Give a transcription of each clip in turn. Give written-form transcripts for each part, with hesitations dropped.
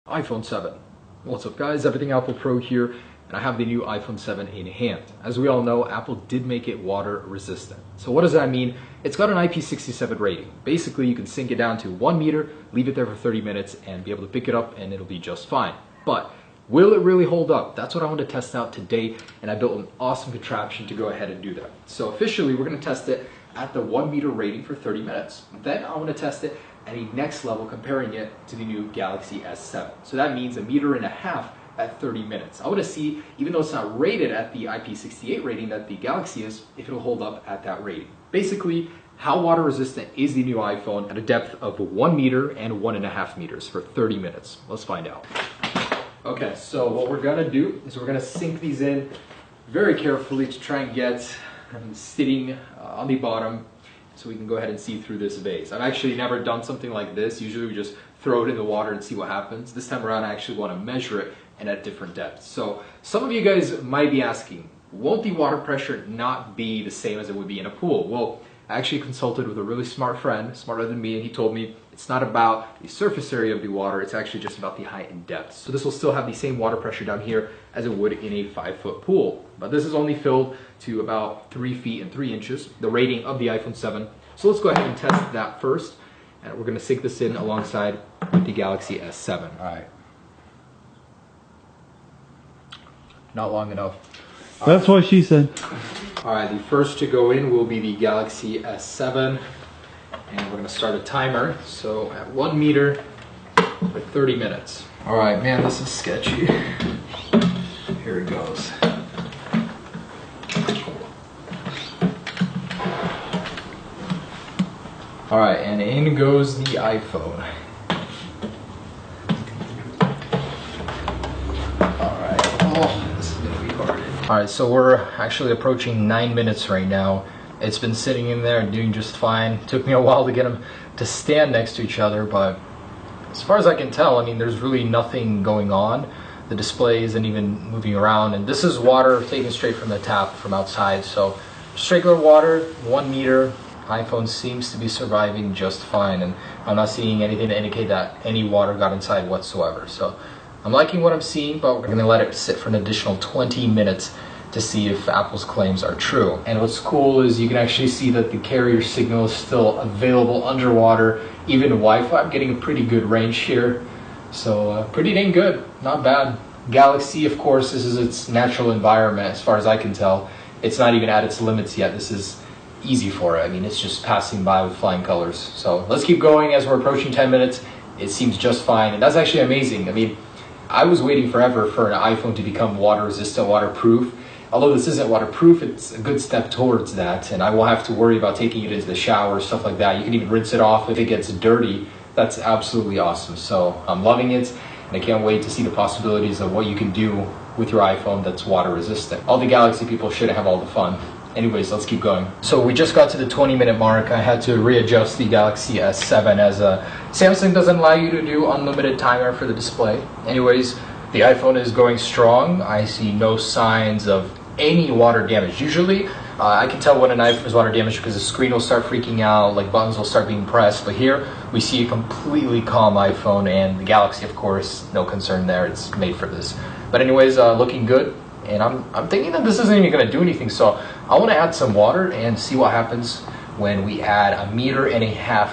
iPhone 7. What's up guys, Everything Apple Pro here, and I have the new iPhone 7 in hand. As we all know, Apple did make it water resistant. So what does that mean? It's got an IP67 rating. Basically, you can sink it down to 1 meter, leave it there for 30 minutes, and be able to pick it up and it'll be just fine. But will it really hold up? That's what I want to test out today, and I built an awesome contraption to go ahead and do that. So officially, we're going to test it at the 1 meter rating for 30 minutes. Then I want to test it at a next level, comparing it to the new Galaxy S7. So that means 1.5 meters at 30 minutes. I want to see, even though it's not rated at the IP68 rating that the Galaxy is, if it'll hold up at that rating. Basically, how water resistant is the new iPhone at a depth of 1 meter and 1.5 meters for 30 minutes. Let's find out. Okay, so what we're gonna do is we're gonna sink these in very carefully to try and get them sitting on the bottom, so we can go ahead and see through this vase. I've actually never done something like this. Usually we just throw it in the water and see what happens. This time around I actually want to measure it and at different depths. So some of you guys might be asking, won't the water pressure not be the same as it would be in a pool? Well, I actually consulted with a really smart friend, smarter than me, and he told me it's not about the surface area of the water, it's actually just about the height and depth. So this will still have the same water pressure down here as it would in a 5-foot pool. But this is only filled to about 3 feet and 3 inches, the rating of the iPhone 7. So let's go ahead and test that first. And we're gonna sink this in alongside with the Galaxy S7. All right. Not long enough. That's what she said. All right, the first to go in will be the Galaxy S7, and we're gonna start a timer. So at 1 meter for 30 minutes. All right, man, this is sketchy. Here it goes. All right, and in goes the iPhone. Alright, so we're actually approaching 9 minutes right now. It's been sitting in there and doing just fine. Took me a while to get them to stand next to each other, but as far as I can tell, I mean, there's really nothing going on. The display isn't even moving around, and this is water taken straight from the tap from outside. So just regular water, 1 meter. iPhone seems to be surviving just fine, and I'm not seeing anything to indicate that any water got inside whatsoever. So I'm liking what I'm seeing, but we're gonna let it sit for an additional 20 minutes to see if Apple's claims are true. And what's cool is you can actually see that the carrier signal is still available underwater. Even Wi-Fi, I'm getting a pretty good range here. So pretty dang good, not bad. Galaxy, of course, this is its natural environment as far as I can tell. It's not even at its limits yet. This is easy for it. I mean, it's just passing by with flying colors. So let's keep going as we're approaching 10 minutes. It seems just fine, and that's actually amazing. I mean, I was waiting forever for an iPhone to become water resistant, waterproof. Although this isn't waterproof, it's a good step towards that, and I won't have to worry about taking it into the shower, stuff like that. You can even rinse it off if it gets dirty. That's absolutely awesome. So I'm loving it, and I can't wait to see the possibilities of what you can do with your iPhone that's water resistant. All the Galaxy people should have all the fun. Anyways, let's keep going. So we just got to the 20-minute mark. I had to readjust the Galaxy S7 as Samsung doesn't allow you to do unlimited timer for the display. Anyways, the iPhone is going strong. I see no signs of any water damage. Usually, I can tell when an iPhone is water damaged because the screen will start freaking out, like buttons will start being pressed. But here, we see a completely calm iPhone, and the Galaxy, of course, no concern there. It's made for this. But anyways, looking good. And I'm thinking that this isn't even going to do anything, so I want to add some water and see what happens when we add 1.5 meters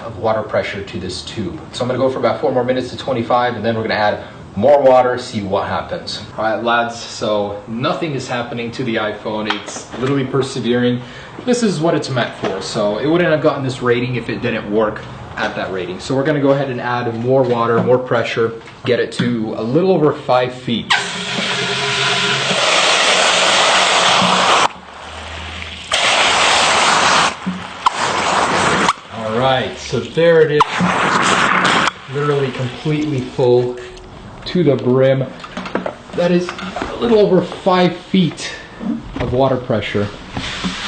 of water pressure to this tube. So I'm going to go for about 4 more minutes to 25, and then we're going to add more water, see what happens. All right, lads, so nothing is happening to the iPhone. It's literally persevering. This is what it's meant for, so it wouldn't have gotten this rating if it didn't work at that rating. So we're going to go ahead and add more water, more pressure, get it to a little over 5 feet. Alright, so there it is, literally completely full to the brim. That is a little over 5 feet of water pressure.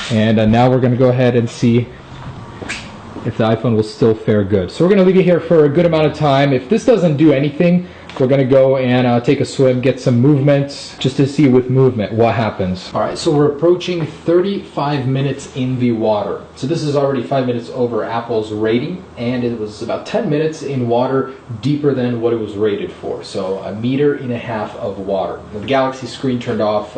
And now we're going to go ahead and see if the iPhone will still fare good. So we're going to leave it here for a good amount of time. If this doesn't do anything, we're gonna go and take a swim, get some movement, just to see with movement what happens. All right, so we're approaching 35 minutes in the water. So this is already 5 minutes over Apple's rating, and it was about 10 minutes in water deeper than what it was rated for. So 1.5 meters of water. Now, the Galaxy screen turned off,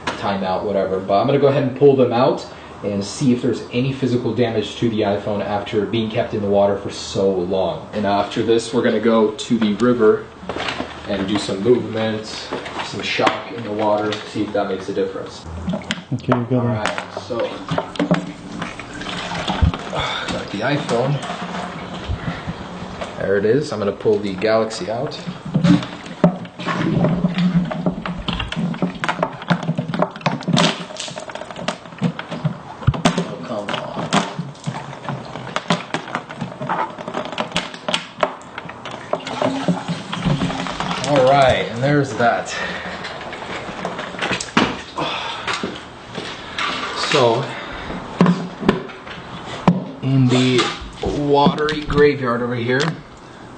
timeout, whatever, but I'm gonna go ahead and pull them out and see if there's any physical damage to the iPhone after being kept in the water for so long. And after this, we're gonna go to the river and do some movement, some shock in the water, see if that makes a difference. Okay, you got it. Alright, so got the iPhone. There it is. I'm gonna pull the Galaxy out. Alright, and there's that. So, in the watery graveyard over here,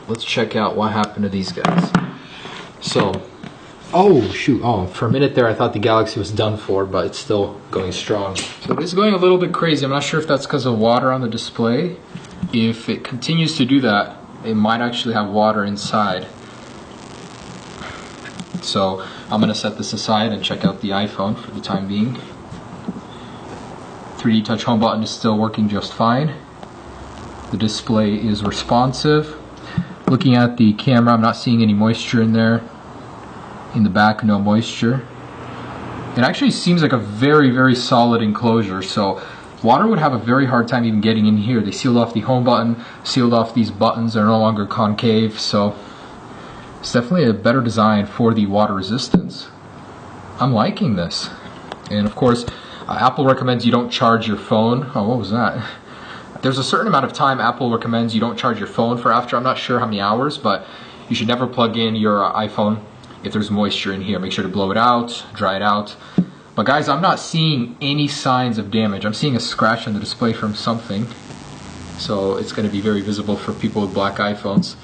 let's check out what happened to these guys. So, oh shoot, oh, for a minute there I thought the Galaxy was done for, but it's still going strong. So it's going a little bit crazy. I'm not sure if that's because of water on the display. If it continues to do that, it might actually have water inside. So I'm gonna set this aside and check out the iPhone for the time being. 3D Touch Home button is still working just fine. The display is responsive. Looking at the camera, I'm not seeing any moisture in there. In the back, no moisture. It actually seems like a very, very solid enclosure, so water would have a very hard time even getting in here. They sealed off the home button, sealed off these buttons, they're no longer concave, so it's definitely a better design for the water resistance. I'm liking this. And of course, Apple recommends you don't charge your phone. Oh, what was that? There's a certain amount of time Apple recommends you don't charge your phone for after. I'm not sure how many hours, but you should never plug in your iPhone if there's moisture in here. Make sure to blow it out, dry it out. But guys, I'm not seeing any signs of damage. I'm seeing a scratch on the display from something. So it's going to be very visible for people with black iPhones.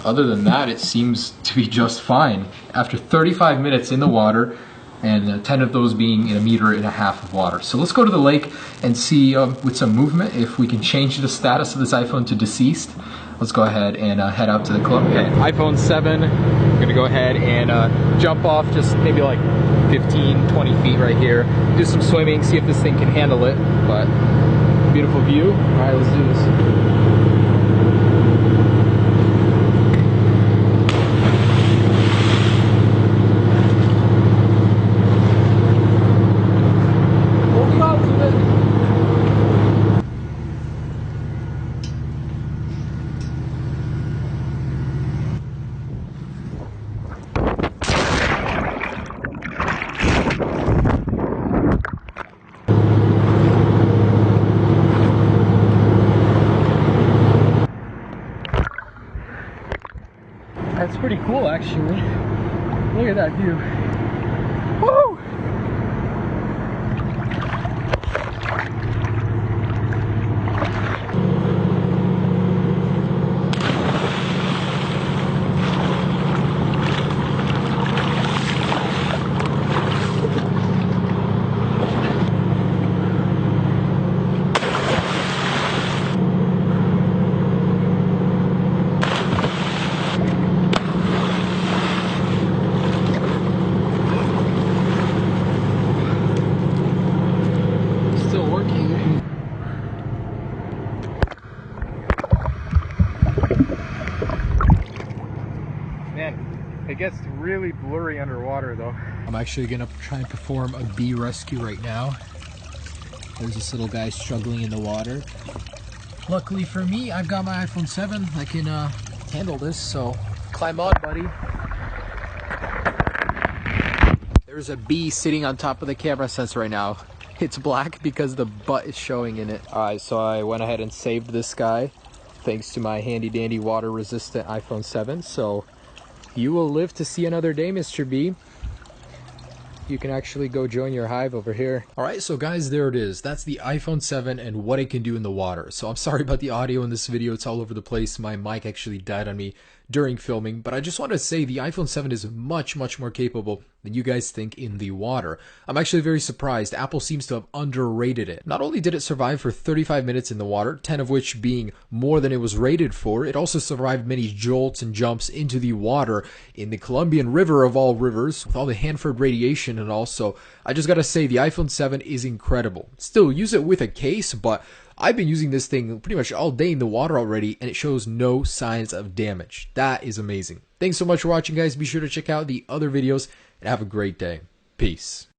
Other than that, it seems to be just fine. After 35 minutes in the water, and 10 of those being in 1.5 meters of water. So let's go to the lake and see with some movement if we can change the status of this iPhone to deceased. Let's go ahead and head out to the club. Okay, iPhone 7, I'm gonna go ahead and jump off just maybe like 15, 20 feet right here. Do some swimming, see if this thing can handle it, but beautiful view. All right, let's do this. That's pretty cool, actually. Look at that view. Woo! It gets really blurry underwater though. I'm actually gonna try and perform a bee rescue right now. There's this little guy struggling in the water. Luckily for me, I've got my iPhone 7. I can handle this, so climb on, buddy. There's a bee sitting on top of the camera sensor right now. It's black because the butt is showing in it. Alright, so I went ahead and saved this guy thanks to my handy dandy water resistant iPhone 7. So you will live to see another day, Mr. B. You can actually go join your hive over here. Alright, so guys, there it is. That's the iPhone 7 and what it can do in the water. So I'm sorry about the audio in this video. It's all over the place. My mic actually died on me during filming, but I just want to say the iPhone 7 is much more capable than you guys think in the water. I'm actually very surprised. Apple seems to have underrated it. Not only did it survive for 35 minutes in the water, 10 of which being more than it was rated for, it also survived many jolts and jumps into the water in the Colombian River of all rivers with all the Hanford radiation and all. So I just gotta say the iPhone 7 is incredible. Still, use it with a case, but I've been using this thing pretty much all day in the water already, and it shows no signs of damage. That is amazing. Thanks so much for watching, guys. Be sure to check out the other videos, and have a great day. Peace.